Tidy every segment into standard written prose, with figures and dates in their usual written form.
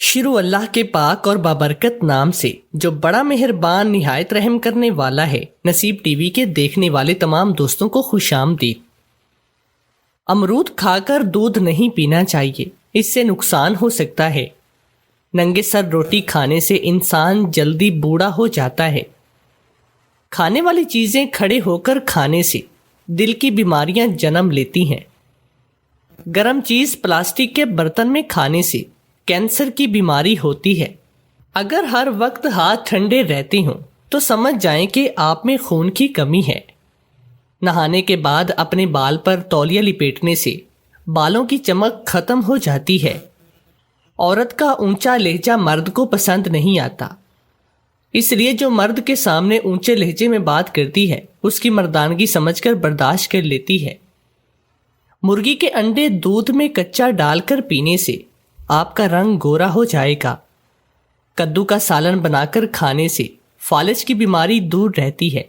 شروع اللہ کے پاک اور بابرکت نام سے جو بڑا مہربان نہایت رحم کرنے والا ہے۔ نصیب ٹی وی کے دیکھنے والے تمام دوستوں کو خوش آمدید۔ امرود کھا کر دودھ نہیں پینا چاہیے، اس سے نقصان ہو سکتا ہے۔ ننگے سر روٹی کھانے سے انسان جلدی بوڑھا ہو جاتا ہے۔ کھانے والی چیزیں کھڑے ہو کر کھانے سے دل کی بیماریاں جنم لیتی ہیں۔ گرم چیز پلاسٹک کے برتن میں کھانے سے کینسر کی بیماری ہوتی ہے۔ اگر ہر وقت ہاتھ ٹھنڈے رہتے ہوں تو سمجھ جائیں کہ آپ میں خون کی کمی ہے۔ نہانے کے بعد اپنے بال پر تولیہ لپیٹنے سے بالوں کی چمک ختم ہو جاتی ہے۔ عورت کا اونچا لہجہ مرد کو پسند نہیں آتا، اس لیے جو مرد کے سامنے اونچے لہجے میں بات کرتی ہے اس کی مردانگی سمجھ کر برداشت کر لیتی ہے۔ مرغی کے انڈے دودھ میں کچا ڈال کر پینے سے آپ کا رنگ گورا ہو جائے گا۔ کدو کا سالن بنا کر کھانے سے فالج کی بیماری دور رہتی ہے۔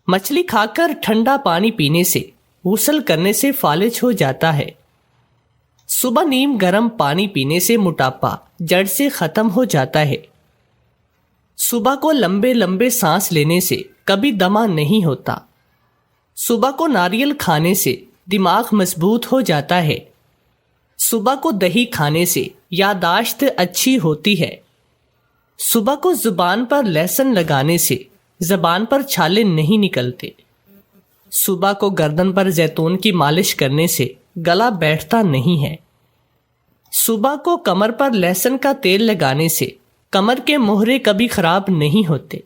مچھلی کھا کر ٹھنڈا پانی پینے سے غسل کرنے سے فالج ہو جاتا ہے۔ صبح نیم گرم پانی پینے سے موٹاپا جڑ سے ختم ہو جاتا ہے۔ صبح کو لمبے لمبے سانس لینے سے کبھی دمہ نہیں ہوتا۔ صبح کو ناریل کھانے سے دماغ مضبوط ہو جاتا ہے۔ صبح کو دہی کھانے سے یادداشت اچھی ہوتی ہے۔ صبح کو زبان پر لہسن لگانے سے زبان پر چھالے نہیں نکلتے۔ صبح کو گردن پر زیتون کی مالش کرنے سے گلا بیٹھتا نہیں ہے۔ صبح کو کمر پر لہسن کا تیل لگانے سے کمر کے مہرے کبھی خراب نہیں ہوتے۔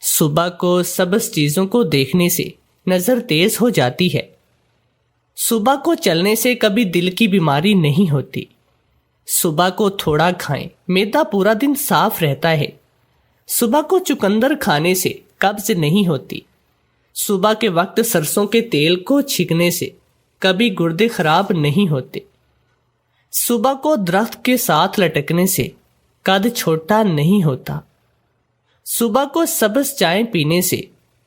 صبح کو سبز چیزوں کو دیکھنے سے نظر تیز ہو جاتی ہے۔ صبح کو چلنے سے کبھی دل کی بیماری نہیں ہوتی۔ صبح کو تھوڑا کھائیں، معدہ پورا دن صاف رہتا ہے۔ صبح کو چقندر کھانے سے قبض نہیں ہوتی۔ صبح کے وقت سرسوں کے تیل کو چھینکنے سے کبھی گردے خراب نہیں ہوتے۔ صبح کو درخت کے ساتھ لٹکنے سے قد چھوٹا نہیں ہوتا۔ صبح کو سبز چائے پینے سے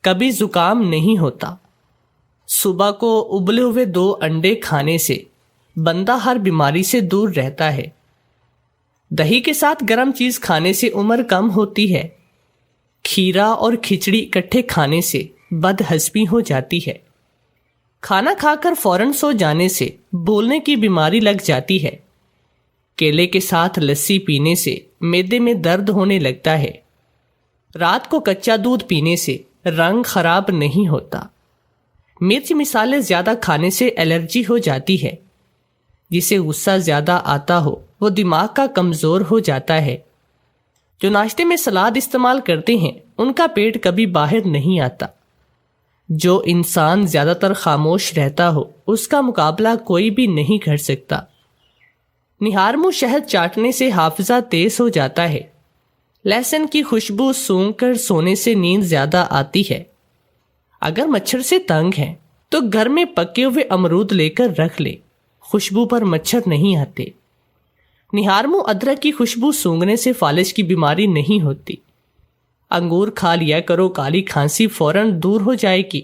کبھی زکام نہیں ہوتا۔ صبح کو ابلے ہوئے 2 انڈے کھانے سے بندہ ہر بیماری سے دور رہتا ہے۔ دہی کے ساتھ گرم چیز کھانے سے عمر کم ہوتی ہے۔ کھیرا اور کھچڑی اکٹھے کھانے سے بد ہضمی ہو جاتی ہے۔ کھانا کھا کر فوراً سو جانے سے بولنے کی بیماری لگ جاتی ہے۔ کیلے کے ساتھ لسی پینے سے معدے میں درد ہونے لگتا ہے۔ رات کو کچا دودھ پینے سے رنگ خراب نہیں ہوتا۔ مرچ مسالے زیادہ کھانے سے الرجی ہو جاتی ہے۔ جسے غصہ زیادہ آتا ہو وہ دماغ کا کمزور ہو جاتا ہے۔ جو ناشتے میں سلاد استعمال کرتے ہیں ان کا پیٹ کبھی باہر نہیں آتا۔ جو انسان زیادہ تر خاموش رہتا ہو اس کا مقابلہ کوئی بھی نہیں کر سکتا۔ نہار منہ شہد چاٹنے سے حافظہ تیز ہو جاتا ہے۔ لہسن کی خوشبو سونگھ کر سونے سے نیند زیادہ آتی ہے۔ اگر مچھر سے تنگ ہے تو گھر میں پکے ہوئے امرود لے کر رکھ لے، خوشبو پر مچھر نہیں آتے۔ نہار منہ ادرک کی خوشبو سونگھنے سے فالج کی بیماری نہیں ہوتی۔ انگور کھا لیا کرو، کالی کھانسی فوراً دور ہو جائے گی۔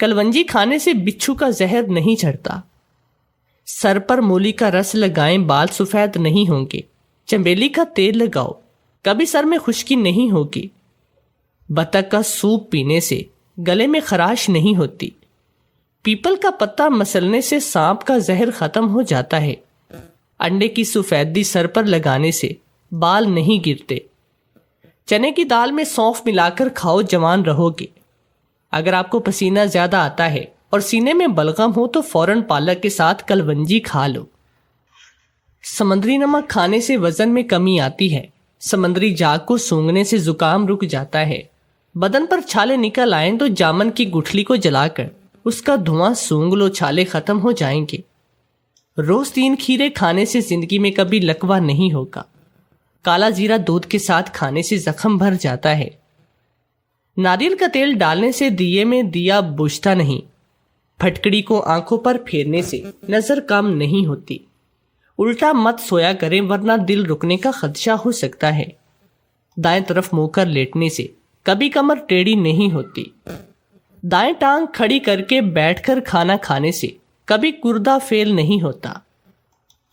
کلونجی کھانے سے بچھو کا زہر نہیں چڑھتا۔ سر پر مولی کا رس لگائیں، بال سفید نہیں ہوں گے۔ چنبیلی کا تیل لگاؤ، کبھی سر میں خشکی نہیں ہوگی۔ بطخ کا سوپ پینے سے گلے میں خراش نہیں ہوتی۔ پیپل کا پتا مسلنے سے سانپ کا زہر ختم ہو جاتا ہے۔ انڈے کی سفیدی سر پر لگانے سے بال نہیں گرتے۔ چنے کی دال میں سونف ملا کر کھاؤ، جوان رہو گے۔ اگر آپ کو پسینہ زیادہ آتا ہے اور سینے میں بلغم ہو تو فوراً پالک کے ساتھ کلونجی کھا لو۔ سمندری نمک کھانے سے وزن میں کمی آتی ہے۔ سمندری جاگ کو سونگھنے سے زکام رک جاتا ہے۔ بدن پر چھالے نکل آئیں تو جامن کی گٹھلی کو جلا کر اس کا دھواں سونگھ لو، چھالے ختم ہو جائیں گے۔ روز 3 کھیرے کھانے سے زندگی میں کبھی لکوہ نہیں ہوگا۔ کالا زیرہ دودھ کے ساتھ کھانے سے زخم بھر جاتا ہے۔ ناریل کا تیل ڈالنے سے دیے میں دیا بجھتا نہیں۔ پھٹکڑی کو آنکھوں پر پھیرنے سے نظر کم نہیں ہوتی۔ الٹا مت سویا کریں ورنہ دل رکنے کا خدشہ ہو سکتا ہے۔ دائیں طرف منہ کر لیٹنے سے کبھی کمر ٹیڑھی نہیں ہوتی۔ دائیں ٹانگ کھڑی کر کے بیٹھ کر کھانا کھانے سے کبھی گردہ فیل نہیں ہوتا۔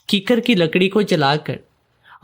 کیکر کی لکڑی کو جلا کر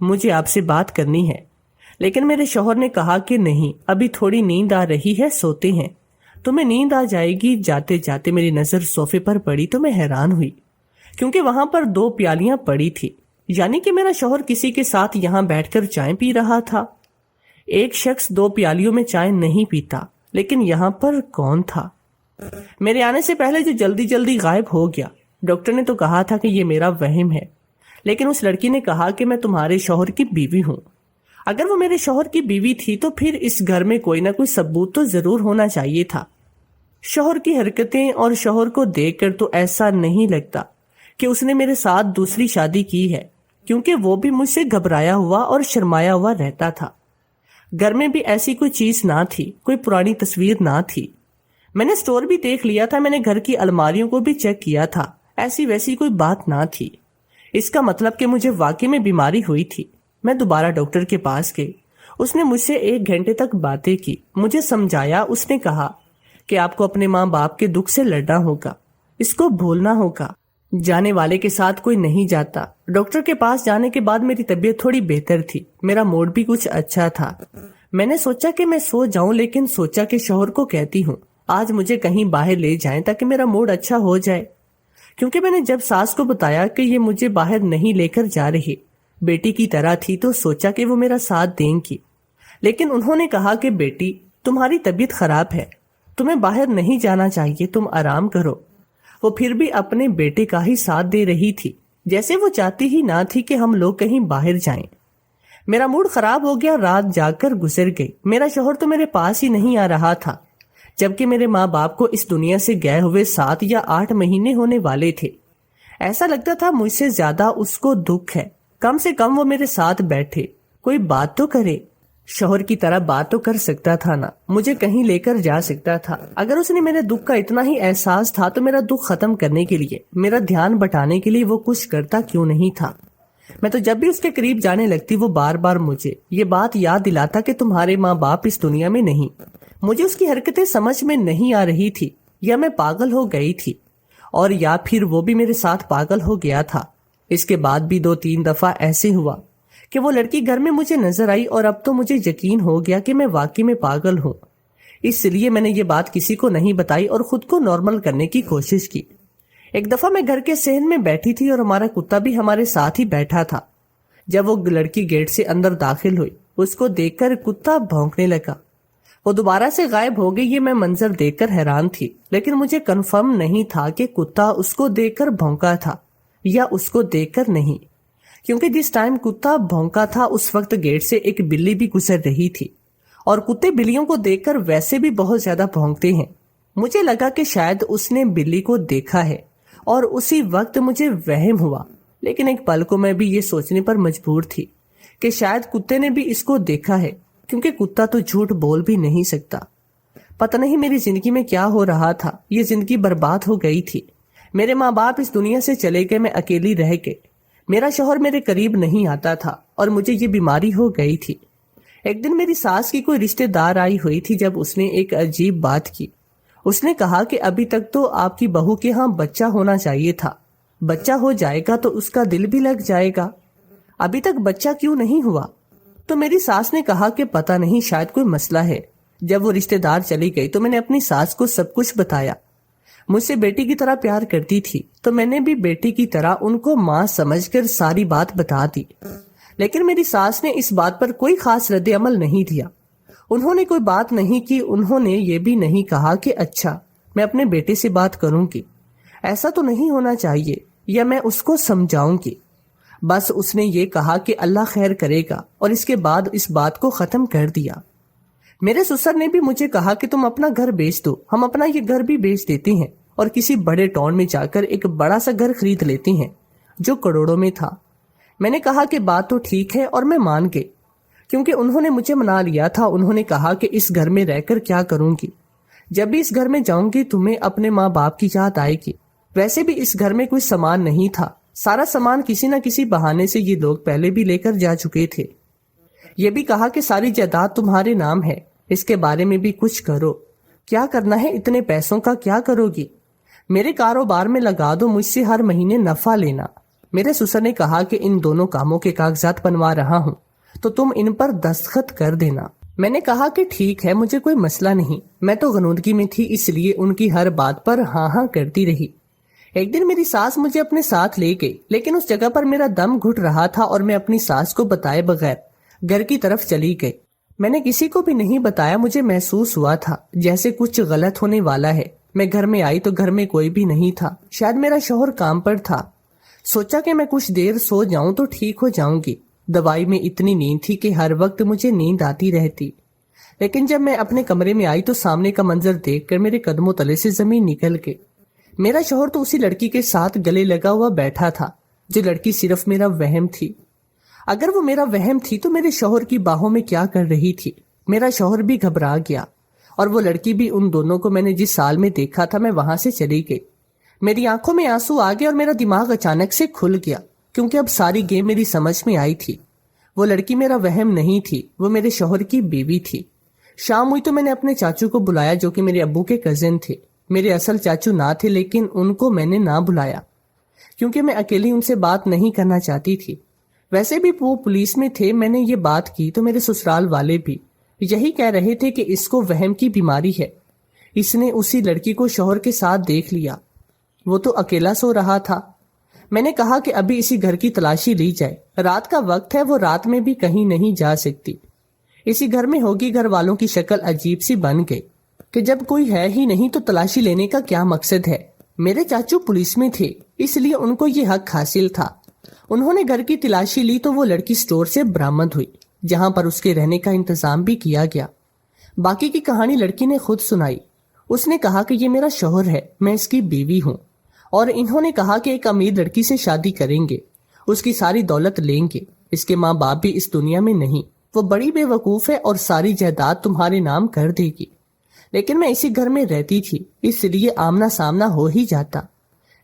مجھے آپ سے بات کرنی ہے۔ لیکن میرے شوہر نے کہا کہ نہیں، ابھی تھوڑی نیند آ رہی ہے، سوتے ہیں، تمہیں نیند آ جائے گی۔ جاتے جاتے میری نظر صوفے پر پڑی تو میں حیران ہوئی، کیونکہ وہاں پر 2 پیالیاں پڑی تھی، یعنی کہ میرا شوہر کسی کے ساتھ یہاں بیٹھ کر چائے پی رہا تھا۔ ایک شخص 2 پیالیوں میں چائے نہیں پیتا، لیکن یہاں پر کون تھا؟ میرے آنے سے پہلے جو جلدی جلدی غائب ہو گیا۔ ڈاکٹر نے تو کہا تھا کہ یہ میرا وہم ہے، لیکن اس لڑکی نے کہا کہ میں تمہارے شوہر کی بیوی ہوں۔ اگر وہ میرے شوہر کی بیوی تھی تو پھر اس گھر میں کوئی نہ کوئی ثبوت تو ضرور ہونا چاہیے تھا۔ شوہر کی حرکتیں اور شوہر کو دیکھ کر تو ایسا نہیں لگتا کہ اس نے میرے ساتھ دوسری شادی کی ہے، کیونکہ وہ بھی مجھ سے گھبرایا ہوا اور شرمایا ہوا رہتا تھا۔ گھر میں بھی ایسی کوئی چیز نہ تھی، کوئی پرانی تصویر نہ تھی۔ میں نے سٹور بھی دیکھ لیا تھا، میں نے گھر کی الماریوں کو بھی چیک کیا تھا، ایسی ویسی کوئی بات نہ تھی۔ اس کا مطلب کہ مجھے واقعی میں بیماری ہوئی تھی۔ میں دوبارہ ڈاکٹر کے پاس گئی، اس نے مجھ سے 1 گھنٹے تک باتیں کی، مجھے سمجھایا۔ اس نے کہا کہ آپ کو اپنے ماں باپ کے دکھ سے لڑنا ہوگا، اس کو بھولنا ہوگا، جانے والے کے ساتھ کوئی نہیں جاتا۔ ڈاکٹر کے پاس جانے کے بعد میری طبیعت تھوڑی بہتر تھی، میرا موڈ بھی کچھ اچھا تھا۔ میں نے سوچا کہ میں سو جاؤں، لیکن سوچا کہ شوہر کو کہتی ہوں آج مجھے کہیں باہر لے جائیں تاکہ میرا موڈ اچھا ہو جائے، کیونکہ میں نے جب ساس کو بتایا کہ یہ مجھے باہر نہیں لے کر جا رہی، بیٹی کی طرح تھی، تو سوچا کہ وہ میرا ساتھ دیں گی۔ لیکن انہوں نے کہا کہ بیٹی تمہاری طبیعت خراب ہے، تمہیں باہر نہیں جانا چاہیے، تم آرام کرو۔ وہ پھر بھی اپنے بیٹے کا ہی ساتھ دے رہی تھی، جیسے وہ چاہتی ہی نہ تھی کہ ہم لوگ کہیں باہر جائیں۔ میرا موڈ خراب ہو گیا، رات جا کر گزر گئی۔ میرا شوہر تو میرے پاس ہی نہیں آ رہا تھا، جبکہ میرے ماں باپ کو اس دنیا سے گئے ہوئے 7 یا 8 مہینے ہونے والے تھے۔ ایسا لگتا تھا مجھ سے زیادہ اس کو دکھ ہے، کم سے کم وہ میرے ساتھ بیٹھے، کوئی بات تو کرے۔ شوہر کی طرح بات تو کر سکتا تھا نا، مجھے کہیں لے کر جا سکتا تھا۔ اگر اس نے میرے دکھ کا اتنا ہی احساس تھا تو میرا دکھ ختم کرنے کے لیے، میرا دھیان بٹانے کے لیے وہ کچھ کرتا کیوں نہیں تھا؟ میں تو جب بھی اس کے قریب جانے لگتی وہ بار بار مجھے یہ بات یاد دلاتا کہ تمہارے ماں باپ اس دنیا میں نہیں۔ مجھے اس کی حرکتیں سمجھ میں نہیں آ رہی تھی، یا میں پاگل ہو گئی تھی، اور یا پھر وہ بھی میرے ساتھ پاگل ہو گیا تھا۔ اس کے بعد بھی 2-3 دفعہ ایسے ہوا کہ وہ لڑکی گھر میں مجھے نظر آئی، اور اب تو مجھے یقین ہو گیا کہ میں واقعی میں پاگل ہوں۔ اس لیے میں نے یہ بات کسی کو نہیں بتائی اور خود کو نارمل کرنے کی کوشش کی۔ ایک دفعہ میں گھر کے صحن میں بیٹھی تھی اور ہمارا کتا بھی ہمارے ساتھ ہی بیٹھا تھا۔ جب وہ لڑکی گیٹ سے اندر داخل ہوئی، اس کو دیکھ کر کتا بھونکنے لگا۔ وہ دوبارہ سے غائب ہو گئی۔ یہ میں منظر دیکھ کر حیران تھی، لیکن مجھے کنفرم نہیں تھا کہ کتا اس کو دیکھ کر بھونکا تھا یا اس کو دیکھ کر نہیں، کیونکہ جس ٹائم کتا بھونکا تھا اس وقت گیٹ سے ایک بلی بھی گزر رہی تھی، اور کتے بلیوں کو دیکھ کر ویسے بھی بہت زیادہ بھونکتے ہیں۔ مجھے لگا کہ شاید اس نے بلی کو دیکھا ہے، اور اسی وقت مجھے وہم ہوا، لیکن ایک پل کو میں بھی یہ سوچنے پر مجبور تھی کہ شاید کتے نے بھی اس کو دیکھا ہے، کیونکہ کتا تو جھوٹ بول بھی نہیں سکتا۔ پتہ نہیں میری زندگی میں کیا ہو رہا تھا، یہ زندگی برباد ہو گئی تھی۔ میرے ماں باپ اس دنیا سے چلے گئے، میں اکیلی رہ گئی۔ میرا شوہر میرے قریب نہیں آتا تھا، اور مجھے یہ بیماری ہو گئی تھی۔ ایک دن میری ساس کی کوئی رشتہ دار آئی ہوئی تھی، جب اس نے ایک عجیب بات کی۔ اس نے کہا کہ ابھی تک تو آپ کی بہو کے ہاں بچہ ہونا چاہیے تھا، بچہ ہو جائے گا تو اس کا دل بھی لگ جائے گا، ابھی تک بچہ کیوں نہیں ہوا؟ تو میری ساس نے کہا کہ پتہ نہیں، شاید کوئی مسئلہ ہے۔ جب وہ رشتہ دار چلی گئی تو میں نے اپنی ساس کو سب کچھ بتایا۔ مجھ سے بیٹی کی طرح پیار کرتی تھی، تو میں نے بھی بیٹی کی طرح ان کو ماں سمجھ کر ساری بات بتا دی۔ لیکن میری ساس نے اس بات پر کوئی خاص رد عمل نہیں دیا۔ انہوں نے کوئی بات نہیں کی، انہوں نے یہ بھی نہیں کہا کہ اچھا میں اپنے بیٹے سے بات کروں گی، ایسا تو نہیں ہونا چاہیے، یا میں اس کو سمجھاؤں گی۔ بس اس نے یہ کہا کہ اللہ خیر کرے گا، اور اس کے بعد اس بات کو ختم کر دیا۔ میرے سسر نے بھی مجھے کہا کہ تم اپنا گھر بیچ دو، ہم اپنا یہ گھر بھی بیچ دیتے ہیں اور کسی بڑے ٹاؤن میں جا کر ایک بڑا سا گھر خرید لیتے ہیں جو کروڑوں میں تھا۔ میں نے کہا کہ بات تو ٹھیک ہے، اور میں مان گئی، کیونکہ انہوں نے مجھے منا لیا تھا۔ انہوں نے کہا کہ اس گھر میں رہ کر کیا کروں گی، جب بھی اس گھر میں جاؤں گی تمہیں اپنے ماں باپ کی یاد آئے گی۔ ویسے بھی اس گھر میں کوئی سامان نہیں تھا، سارا سامان کسی نہ کسی بہانے سے یہ لوگ پہلے بھی لے کر جا چکے تھے۔ یہ بھی کہا کہ ساری جائیداد تمہارے نام ہے، اس کے بارے میں بھی کچھ کرو۔ کیا کرنا ہے اتنے پیسوں کا، کیا کرو گی؟ میرے کاروبار میں لگا دو، مجھ سے ہر مہینے نفع لینا۔ میرے سسر نے کہا کہ ان دونوں کاموں کے کاغذات بنوا رہا ہوں تو تم ان پر دستخط کر دینا۔ میں نے کہا کہ ٹھیک ہے، مجھے کوئی مسئلہ نہیں۔ میں تو غنودگی میں تھی، اس لیے ان کی ہر بات پر ہاں ہاں کرتی رہی۔ ایک دن میری ساس مجھے اپنے ساتھ لے گئی، لیکن اس جگہ پر میرا دم گھٹ رہا تھا اور میں اپنی ساس کو بتائے بغیر گھر کی طرف چلی گئی۔ میں نے کسی کو بھی نہیں بتایا، مجھے محسوس ہوا تھا جیسے کچھ غلط ہونے والا ہے۔ میں گھر میں آئی تو گھر میں کوئی بھی نہیں تھا، شاید میرا شوہر کام پر تھا۔ سوچا کہ میں کچھ دیر سو جاؤں تو ٹھیک ہو جاؤں گی۔ دوائی میں اتنی نیند تھی کہ ہر وقت مجھے نیند آتی رہتی، لیکن جب میں اپنے کمرے میں آئی تو سامنے کا منظر دیکھ کر میرے قدموں تلے سے زمین نکل گئی۔ میرا شوہر تو اسی لڑکی کے ساتھ گلے لگا ہوا بیٹھا تھا، جو لڑکی صرف میرا وہم تھی۔ اگر وہ میرا وہم تھی تو میرے شوہر کی باہوں میں کیا کر رہی تھی؟ میرا شوہر بھی گھبرا گیا، اور وہ لڑکی بھی۔ ان دونوں کو میں نے جس سال میں دیکھا تھا میں وہاں سے چلی گئی۔ میری آنکھوں میں آنسو آ گئے اور میرا دماغ اچانک سے کھل گیا، کیونکہ اب ساری گیم میری سمجھ میں آئی تھی۔ وہ لڑکی میرا وہم نہیں تھی، وہ میرے شوہر کی بیوی تھی۔ شام ہوئی تو میں نے اپنے چاچو کو بلایا، جو کہ میرے ابو کے کزن تھے۔ میرے اصل چاچو نہ تھے، لیکن ان کو میں نے نہ بلایا کیونکہ میں اکیلی ان سے بات نہیں کرنا چاہتی تھی۔ ویسے بھی وہ پولیس میں تھے۔ میں نے یہ بات کی تو میرے سسرال والے بھی یہی کہہ رہے تھے کہ اس کو وہم کی بیماری ہے، اس نے اسی لڑکی کو شوہر کے ساتھ دیکھ لیا، وہ تو اکیلا سو رہا تھا۔ میں نے کہا کہ ابھی اسی گھر کی تلاشی لی جائے، رات کا وقت ہے، وہ رات میں بھی کہیں نہیں جا سکتی، اسی گھر میں ہوگی۔ گھر والوں کی شکل عجیب سی بن گئی کہ جب کوئی ہے ہی نہیں تو تلاشی لینے کا کیا مقصد ہے؟ میرے چاچو پولیس میں تھے، اس لیے ان کو یہ حق حاصل تھا۔ انہوں نے گھر کی تلاشی لی تو وہ لڑکی سٹور سے برآمد ہوئی، جہاں پر اس کے رہنے کا انتظام بھی کیا گیا۔ باقی کی کہانی لڑکی نے خود سنائی۔ اس نے کہا کہ یہ میرا شوہر ہے، میں اس کی بیوی ہوں، اور انہوں نے کہا کہ ایک امیر لڑکی سے شادی کریں گے، اس کی ساری دولت لیں گے، اس کے ماں باپ بھی اس دنیا میں نہیں، وہ بڑی بے وقوف ہے اور ساری جائیداد تمہارے نام کر دے گی۔ لیکن میں اسی گھر میں رہتی تھی، اس لیے آمنا سامنا ہو ہی جاتا۔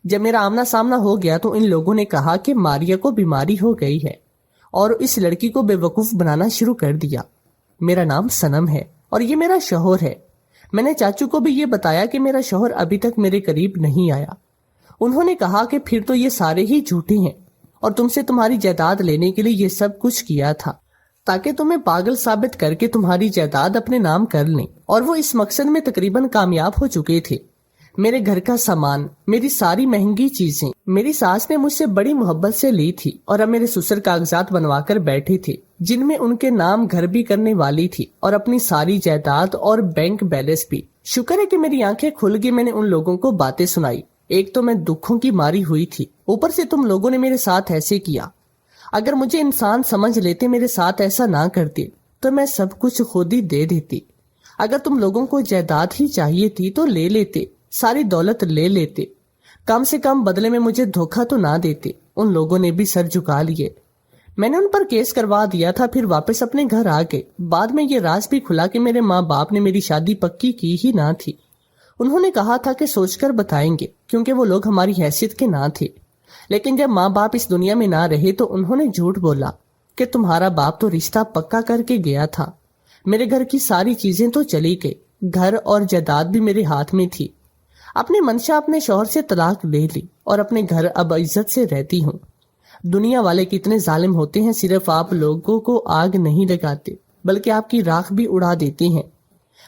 جب میرا آمنا سامنا ہو گیا تو ان لوگوں نے کہا کہ ماریا کو بیماری ہو گئی ہے اور اس لڑکی کو بے وقوف بنانا شروع کر دیا۔ میرا نام سنم ہے اور یہ میرا شوہر ہے۔ میں نے چاچو کو بھی یہ بتایا کہ میرا شوہر ابھی تک میرے قریب نہیں آیا۔ انہوں نے کہا کہ پھر تو یہ سارے ہی جھوٹے ہیں اور تم سے تمہاری جائیداد لینے کے لیے یہ سب کچھ کیا تھا، تاکہ تمہیں پاگل ثابت کر کے تمہاری جائیداد اپنے نام کر لیں، اور وہ اس مقصد میں تقریباً کامیاب ہو چکے تھے۔ میرے گھر کا سامان، میری ساری مہنگی چیزیں میری ساس نے مجھ سے بڑی محبت سے لی تھی، اور اب میرے سسر کاغذات بنوا کر بیٹھے تھے جن میں ان کے نام گھر بھی کرنے والی تھی اور اپنی ساری جائیداد اور بینک بیلنس بھی۔ شکر ہے کہ میری آنکھیں کھل گئی۔ میں نے ان لوگوں کو باتیں سنائی۔ ایک تو میں دکھوں کی ماری ہوئی تھی، اوپر سے تم لوگوں نے میرے ساتھ ایسے کیا۔ اگر مجھے انسان سمجھ لیتے، میرے ساتھ ایسا نہ کرتے تو میں سب کچھ خود ہی دے دیتی۔ اگر تم لوگوں کو جائیداد ہی چاہیے تھی تو لے لیتے، ساری دولت لے لیتے، کم سے کم بدلے میں مجھے دھوکہ تو نہ دیتے۔ ان لوگوں نے بھی سر جھکا لیے۔ میں نے ان پر کیس کروا دیا تھا، پھر واپس اپنے گھر آ گئے۔ بعد میں یہ راز بھی کھلا کہ میرے ماں باپ نے میری شادی پکی کی ہی نہ تھی۔ انہوں نے کہا تھا کہ سوچ کر بتائیں گے، کیونکہ وہ لوگ ہماری حیثیت کے نہ تھے۔ لیکن جب ماں باپ اس دنیا میں نہ رہے تو انہوں نے جھوٹ بولا کہ تمہارا باپ تو رشتہ پکا کر کے گیا تھا۔ میرے گھر کی ساری چیزیں تو چلی گئی، گھر اور جائیداد بھی میرے ہاتھ میں تھی۔ اپنے منشا اپنے شوہر سے طلاق لے لی اور اپنے گھر اب عزت سے رہتی ہوں۔ دنیا والے کتنے ظالم ہوتے ہیں، صرف آپ لوگوں کو آگ نہیں لگاتے بلکہ آپ کی راکھ بھی اڑا دیتے ہیں۔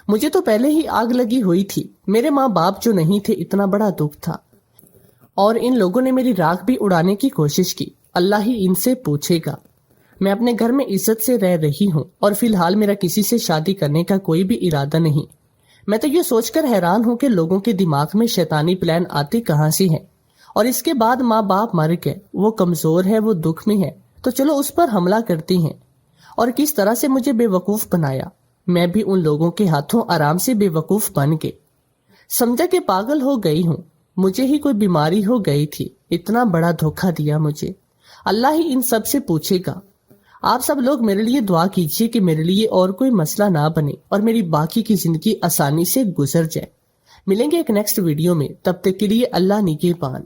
مجھے تو پہلے ہی آگ لگی ہوئی تھی، میرے ماں باپ جو نہیں تھے، اتنا بڑا دکھ تھا، اور ان لوگوں نے میری راکھ بھی اڑانے کی کوشش کی۔ اللہ ہی ان سے پوچھے گا۔ میں اپنے گھر میں عزت سے رہ رہی ہوں اور فی الحال میرا کسی سے شادی کرنے کا کوئی بھی ارادہ نہیں۔ میں تو یہ سوچ کر حیران ہوں کہ لوگوں کے دماغ میں شیطانی پلان آتے کہاں سے ہیں۔ اور اس کے بعد ماں باپ مر گئے، وہ کمزور ہے، وہ دکھ میں ہے، تو چلو اس پر حملہ کرتے ہیں۔ اور کس طرح سے مجھے بے وقوف بنایا۔ میں بھی ان لوگوں کے ہاتھوں آرام سے بے وقوف بن گئی، سمجھا کہ پاگل ہو گئی ہوں، مجھے ہی کوئی بیماری ہو گئی تھی، اتنا بڑا دھوکہ دیا مجھے۔ اللہ ہی ان سب سے پوچھے گا۔ آپ سب لوگ میرے لیے دعا کیجیے کہ میرے لیے اور کوئی مسئلہ نہ بنے اور میری باقی کی زندگی آسانی سے گزر جائے۔ ملیں گے ایک نیکسٹ ویڈیو میں، تب تک کے لیے اللہ نگہبان۔